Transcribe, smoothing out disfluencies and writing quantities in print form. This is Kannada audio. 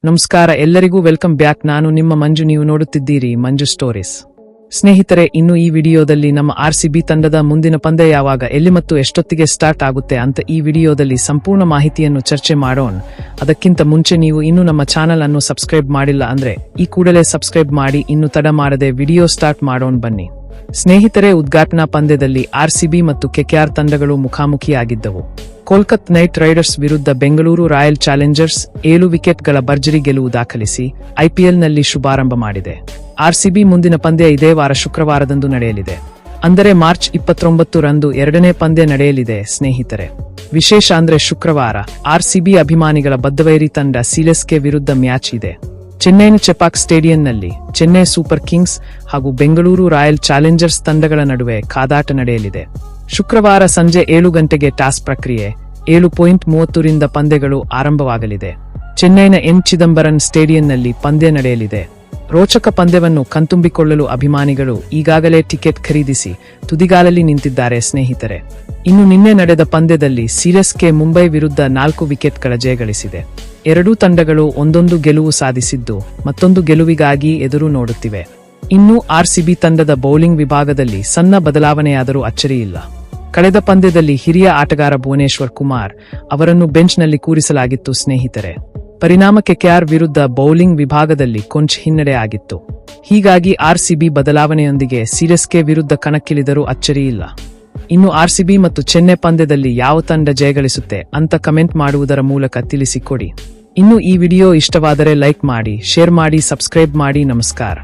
ನಮಸ್ಕಾರ ಎಲ್ಲರಿಗೂ ವೆಲ್ಕಮ್ ಬ್ಯಾಕ್. ನಾನು ನಿಮ್ಮ ಮಂಜು, ನೀವು ನೋಡುತ್ತಿದ್ದೀರಿ ಮಂಜು ಸ್ಟೋರೀಸ್. ಸ್ನೇಹಿತರೆ, ಇನ್ನು ಈ ವಿಡಿಯೋದಲ್ಲಿ ನಮ್ಮ RCB ತಂಡದ ಮುಂದಿನ ಪಂದ್ಯ ಯಾವಾಗ, ಎಲ್ಲಿ ಮತ್ತು ಎಷ್ಟೊತ್ತಿಗೆ ಸ್ಟಾರ್ಟ್ ಆಗುತ್ತೆ ಅಂತ ಈ ವಿಡಿಯೋದಲ್ಲಿ ಸಂಪೂರ್ಣ ಮಾಹಿತಿಯನ್ನು ಚರ್ಚೆ ಮಾಡೋಣ. ಅದಕ್ಕಿಂತ ಮುಂಚೆ ನೀವು ಇನ್ನೂ ನಮ್ಮ ಚಾನೆಲ್ ಅನ್ನು ಸಬ್ಸ್ಕ್ರೈಬ್ ಮಾಡಿಲ್ಲ ಅಂದ್ರೆ ಈ ಕೂಡಲೇ ಸಬ್ಸ್ಕ್ರೈಬ್ ಮಾಡಿ. ಇನ್ನು ತಡ ಮಾಡದೆ ವಿಡಿಯೋ ಸ್ಟಾರ್ಟ್ ಮಾಡೋಣ ಬನ್ನಿ. ಸ್ನೇಹಿತರೆ, ಉದ್ಘಾಟನಾ ಪಂದ್ಯದಲ್ಲಿ RCB ಮತ್ತು KKR ತಂಡಗಳು ಮುಖಾಮುಖಿಯಾಗಿದ್ದವು. ಕೋಲ್ಕತ್ತಾ ನೈಟ್ ರೈಡರ್ಸ್ ವಿರುದ್ಧ ಬೆಂಗಳೂರು ರಾಯಲ್ ಚಾಲೆಂಜರ್ಸ್ 7 ವಿಕೆಟ್ಗಳ ಭರ್ಜರಿ ಗೆಲುವು ದಾಖಲಿಸಿ IPLನಲ್ಲಿ ಶುಭಾರಂಭ ಮಾಡಿದೆ. RCB ಮುಂದಿನ ಪಂದ್ಯ ಇದೇ ವಾರ ಶುಕ್ರವಾರದಂದು ನಡೆಯಲಿದೆ. ಅಂದರೆ ಮಾರ್ಚ್ 29 ರಂದು ಎರಡನೇ ಪಂದ್ಯ ನಡೆಯಲಿದೆ. ಸ್ನೇಹಿತರೆ, ವಿಶೇಷ ಅಂದ್ರೆ ಶುಕ್ರವಾರ RCB ಅಭಿಮಾನಿಗಳ ಬದ್ಧವೈರಿ ತಂಡ CSK ವಿರುದ್ಧ ಮ್ಯಾಚ್ ಇದೆ. ಚೆನ್ನೈನ ಚೆಪಾಕ್ ಸ್ಟೇಡಿಯಂನಲ್ಲಿ ಚೆನ್ನೈ ಸೂಪರ್ ಕಿಂಗ್ಸ್ ಹಾಗೂ ಬೆಂಗಳೂರು ರಾಯಲ್ ಚಾಲೆಂಜರ್ಸ್ ತಂಡಗಳ ನಡುವೆ ಕಾದಾಟ ನಡೆಯಲಿದೆ. ಶುಕ್ರವಾರ ಸಂಜೆ 7 ಗಂಟೆಗೆ ಟಾಸ್ ಪ್ರಕ್ರಿಯೆ 7:30 ರಿಂದ ಪಂದ್ಯಗಳು ಆರಂಭವಾಗಲಿದೆ. ಚೆನ್ನೈನ ಎನ್ ಚಿದಂಬರಂ ಸ್ಟೇಡಿಯಂನಲ್ಲಿ ಪಂದ್ಯ ನಡೆಯಲಿದೆ. ರೋಚಕ ಪಂದ್ಯವನ್ನು ಕಣ್ತುಂಬಿಕೊಳ್ಳಲು ಅಭಿಮಾನಿಗಳು ಈಗಾಗಲೇ ಟಿಕೆಟ್ ಖರೀದಿಸಿ ತುದಿಗಾಲಲ್ಲಿ ನಿಂತಿದ್ದಾರೆ. ಸ್ನೇಹಿತರೆ, ಇನ್ನು ನಿನ್ನೆ ನಡೆದ ಪಂದ್ಯದಲ್ಲಿ CSK ಮುಂಬೈ ವಿರುದ್ಧ 4 ವಿಕೆಟ್ಗಳ ಜಯಗಳಿಸಿದೆ. ಎರಡೂ ತಂಡಗಳು ಒಂದೊಂದು ಗೆಲುವು ಸಾಧಿಸಿದ್ದು ಮತ್ತೊಂದು ಗೆಲುವಿಗಾಗಿ ಎದುರು ನೋಡುತ್ತಿವೆ. ಇನ್ನು RCB ತಂಡದ ಬೌಲಿಂಗ್ ವಿಭಾಗದಲ್ಲಿ ಸಣ್ಣ ಬದಲಾವಣೆಯಾದರೂ ಅಚ್ಚರಿಯಿಲ್ಲ. ಕಳೆದ ಪಂದ್ಯದಲ್ಲಿ ಹಿರಿಯ ಆಟಗಾರ ಭುವನೇಶ್ವರ್ ಕುಮಾರ್ ಅವರನ್ನು ಬೆಂಚ್ನಲ್ಲಿ ಕೂರಿಸಲಾಗಿತ್ತು. ಸ್ನೇಹಿತರೆ, ಪರಿಣಾಮ KKR ವಿರುದ್ಧ ಬೌಲಿಂಗ್ ವಿಭಾಗದಲ್ಲಿ ಕೊಂಚ ಹಿನ್ನಡೆ ಆಗಿತ್ತು. ಹೀಗಾಗಿ RCB ಬದಲಾವಣೆಯೊಂದಿಗೆ CSK ವಿರುದ್ಧ ಕಣಕ್ಕಿಳಿದರೂ ಅಚ್ಚರಿಯಿಲ್ಲ. ಇನ್ನು RCB ಮತ್ತು ಚೆನ್ನೈ ಪಂದ್ಯದಲ್ಲಿ ಯಾವ ತಂಡ ಜಯಗಳಿಸುತ್ತೆ ಅಂತ ಕಮೆಂಟ್ ಮಾಡುವುದರ ಮೂಲಕ ತಿಳಿಸಿಕೊಡಿ. ಇನ್ನು ಈ ವಿಡಿಯೋ ಇಷ್ಟವಾದರೆ ಲೈಕ್ ಮಾಡಿ, ಶೇರ್ ಮಾಡಿ, ಸಬ್ಸ್ಕ್ರೈಬ್ ಮಾಡಿ. ನಮಸ್ಕಾರ.